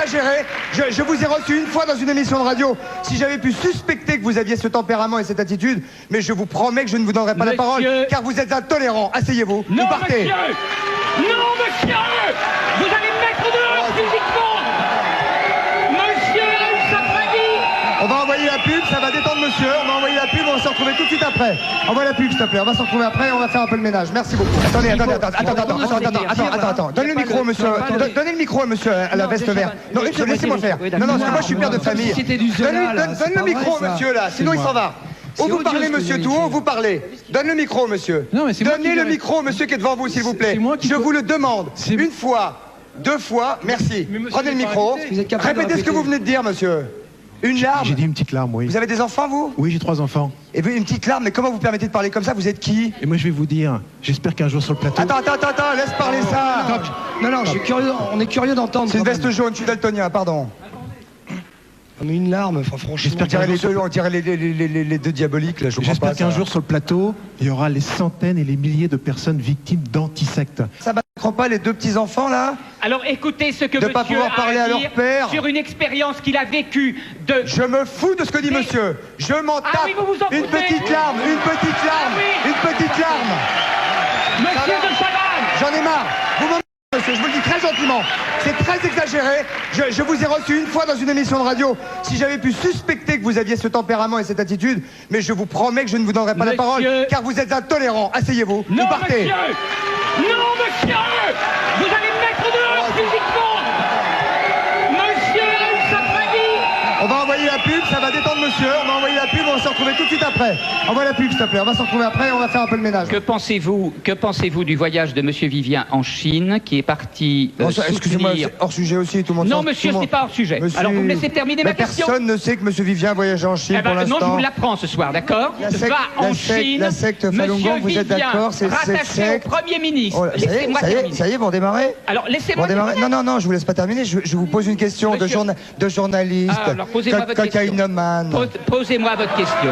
exagéré. Je vous ai reçu une fois dans une émission de radio. Si j'avais pu suspecter que vous aviez ce tempérament et cette attitude, mais je vous promets que je ne vous donnerai pas la parole, car vous êtes intolérant. Asseyez-vous. Non, vous partez. monsieur. Non, monsieur. Vous allez me mettre dehors physiquement. Monsieur Safredi. On va envoyer la pub, ça va détendre monsieur. On va envoyer la pub, on va se retrouver tout de suite après. Envoie la pub, s'il te plaît. On va se retrouver après, on va faire un peu le ménage. Merci beaucoup. Attendez. Donne le micro, monsieur. Donnez le micro, monsieur, à la veste verte. Non, laissez-moi faire. Non, parce que moi, je suis père de famille. Donne le micro, monsieur, là. Sinon, il s'en va. Ou vous parlez, monsieur, tout haut, vous parlez. Donne le micro, monsieur. Donnez le micro, monsieur, qui est devant vous, s'il vous plaît. Je vous le demande. Une fois, deux fois, merci. Prenez le micro. Répétez ce que vous venez de dire, monsieur. Une larme. J'ai dit une petite larme, oui. Vous avez des enfants, vous? Oui, j'ai 3 enfants. Et vous, une petite larme, mais comment vous permettez de parler comme ça? Vous êtes qui? Et moi, je vais vous dire, j'espère qu'un jour sur le plateau... Attends, laisse parler ça. Non, je suis curieux, on est curieux d'entendre. C'est une veste jaune, je suis daltonien, pardon. On a une larme, franchement. J'espère On dirait les deux diaboliques, là, je comprends pas. J'espère qu'un jour sur le plateau, il y aura les centaines et les milliers de personnes victimes d'antisectes. Ça battra pas les deux petits-enfants, là? Alors écoutez ce que De monsieur pas pouvoir a parler à leur dire père. sur une expérience qu'il a vécue de... Je me fous de ce que dit monsieur. Je m'en tape. Ah oui, vous vous en Une foutez. petite larme, une petite larme, Ah oui. une petite larme. Monsieur de Chavannes. J'en ai marre. Vous m'en monsieur, je vous le dis très gentiment. C'est très exagéré. Je vous ai reçu une fois dans une émission de radio. Si j'avais pu suspecter que vous aviez ce tempérament et cette attitude, mais je vous promets que je ne vous donnerai pas la parole, car vous êtes intolérant. Asseyez-vous. Non, vous partez. monsieur. Non, monsieur. Vous allez me mettre dehors physiquement. Monsieur Safredi. On va envoyer la pub, ça va détendre monsieur. On va envoyer la pub, on va se retrouver tout de suite après. Envoie la pub, s'il te plaît. On va se retrouver après, on va faire un peu le ménage. Que pensez-vous du voyage de monsieur Vivien en Chine, qui est parti Excusez-moi, soutenir... c'est hors sujet aussi, tout le monde. Non, monsieur, ce n'est pas hors sujet. Monsieur... Alors, vous me laissez terminer ma question. Personne ne sait que monsieur Vivien voyage en Chine pour l'instant. Non, je vous l'apprends ce soir, d'accord? Chine. La secte Falun Gong, vous êtes d'accord? C'est rattaché au Premier ministre. Oh, ça y est, vous redémarrez? Alors, laissez-moi terminer. Non, je vous laisse pas terminer. Je vous pose une question de journaliste, alors, posez-moi votre question. cocaïnomane. Posez-moi votre question.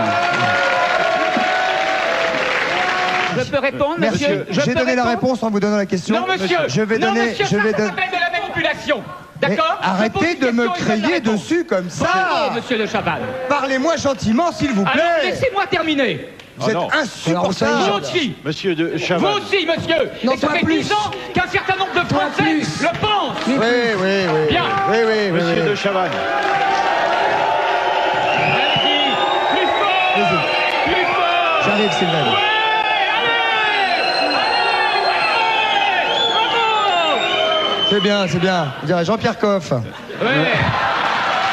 Je peux répondre, Merci. monsieur? J'ai donné la réponse en vous donnant la question. Non, monsieur. Je vais donner. Ça s'appelle de la manipulation. D'accord? Arrêtez de me crier dessus comme ça. Bravo, monsieur de Chavannes. Parlez-moi gentiment, s'il vous plaît. Alors, laissez-moi terminer. Vous êtes insupportable. Vous aussi. Monsieur de Chavannes. Vous aussi, monsieur. Non, et ça pas fait plus. 10 ans qu'un certain nombre de Français le pensent. Oui. Bien. Oui. Monsieur de Chavannes. Allez-y. Plus fort. Plus fort. J'arrive, Sylvain. Ouais, bravo. C'est bien. On dirait Jean-Pierre Coff. Ouais.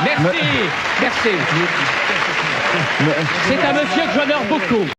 Merci. C'est un monsieur que j'honore beaucoup.